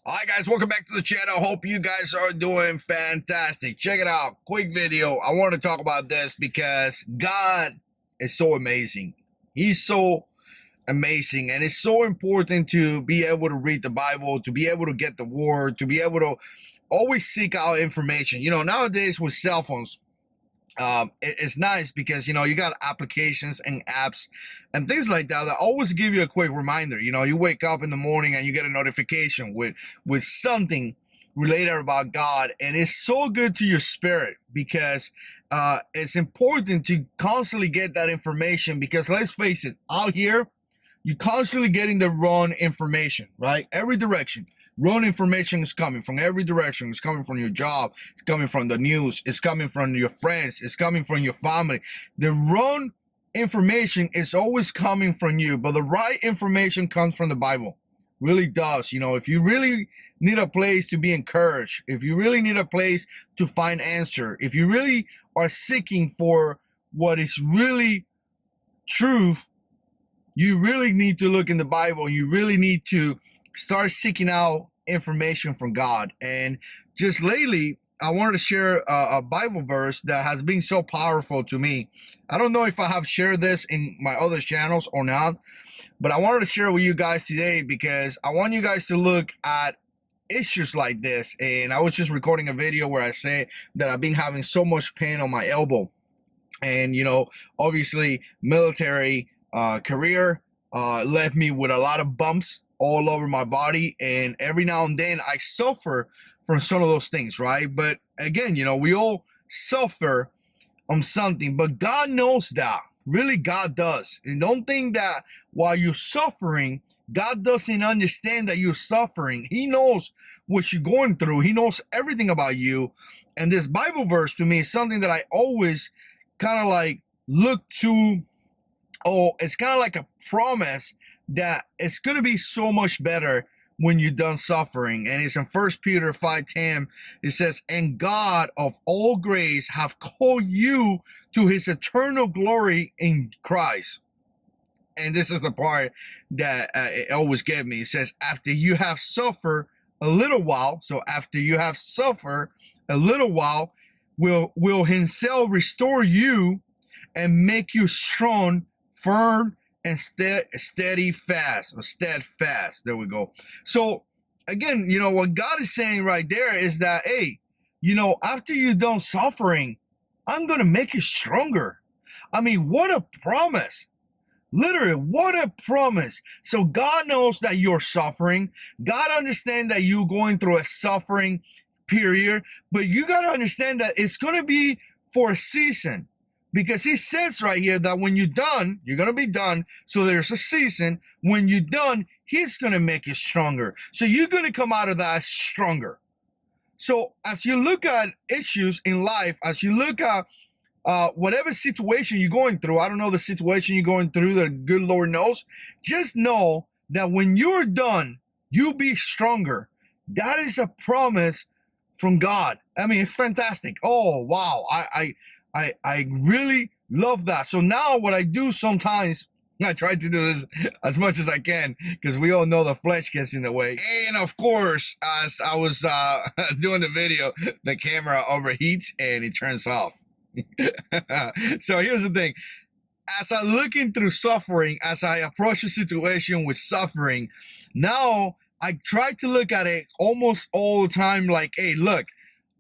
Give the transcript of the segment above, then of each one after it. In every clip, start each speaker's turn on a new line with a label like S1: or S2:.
S1: Hi guys, welcome back to the channel. Hope you guys are doing fantastic. Check it out. Quick video. I want to talk about this because God is so amazing. He's so amazing, and it's so important to be able to read the Bible, to be able to get the word, to be able to always seek out information. Nowadays with cell phones, it's nice because you got applications and apps and things like that that always give you a quick reminder. You wake up in the morning and you get a notification with something related about God, and it's so good to your spirit because it's important to constantly get that information, because let's face it, out here you're constantly getting the wrong information, right? Every direction. Wrong information is coming from every direction. It's coming from your job. It's coming from the news. It's coming from your friends. It's coming from your family. The wrong information is always coming from you, but the right information comes from the Bible. Really does. If you really need a place to be encouraged, if you really need a place to find answer, if you really are seeking for what is really truth, you really need to look in the Bible. You really need to start seeking out information from God. And just lately, I wanted to share a Bible verse that has been so powerful to me. I don't know if I have shared this in my other channels or not, but I wanted to share with you guys today because I want you guys to look at issues like this. And I was just recording a video where I say that I've been having so much pain on my elbow. And, obviously military career left me with a lot of bumps all over my body, and every now and then I suffer from some of those things, right? But again, we all suffer on something, but God knows that. Really, God does. And don't think that while you're suffering, God doesn't understand that you're suffering. He knows what you're going through. He knows everything about you. And this Bible verse to me is something that I always kind of like look to. Oh, it's kind of like a promise that it's going to be so much better when you're done suffering. And it's in 1 Peter 5:10. It says, "And God of all grace have called you to his eternal glory in Christ." And this is the part that it always gets me. It says, "After you have suffered a little while," so after you have suffered a little while, will himself restore you and make you strong, firm, and steady fast, or steadfast. There we go. So again, what God is saying right there is that, hey, after you're done suffering, I'm going to make you stronger. I mean, what a promise. Literally, what a promise. So God knows that you're suffering. God understands that you're going through a suffering period, but you got to understand that it's going to be for a season. Because he says right here that when you're done, you're going to be done. So there's a season. When you're done, he's going to make you stronger. So you're going to come out of that stronger. So as you look at issues in life, as you look at whatever situation you're going through, I don't know the situation you're going through, the good Lord knows. Just know that when you're done, you'll be stronger. That is a promise from God. I mean, it's fantastic. Oh, wow. I really love that. So now what I do sometimes, I try to do this as much as I can, because we all know the flesh gets in the way. And of course, as I was doing the video, the camera overheats and it turns off. So here's the thing. As I looking through suffering, as I approach a situation with suffering, now I try to look at it almost all the time like, hey, look,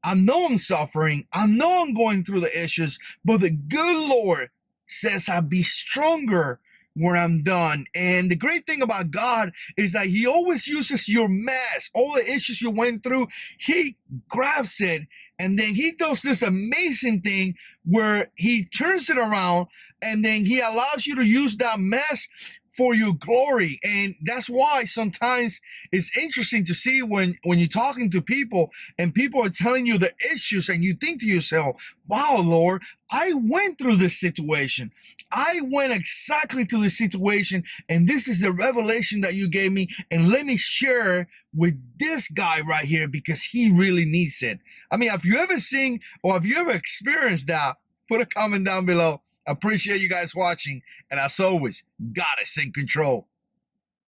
S1: I know I'm suffering. I know I'm going through the issues, but the good Lord says I'll be stronger when I'm done. And the great thing about God is that he always uses your mess, all the issues you went through. He grabs it, and then he does this amazing thing where he turns it around, and then he allows you to use that mess for your glory. And that's why sometimes it's interesting to see when you're talking to people and people are telling you the issues, and you think to yourself, wow, Lord, I went through this situation. I went exactly to this situation, and this is the revelation that you gave me, and let me share with this guy right here because he really needs it. I mean, have you ever seen or have you ever experienced that? Put a comment down below. I appreciate you guys watching, and as always, God is in control.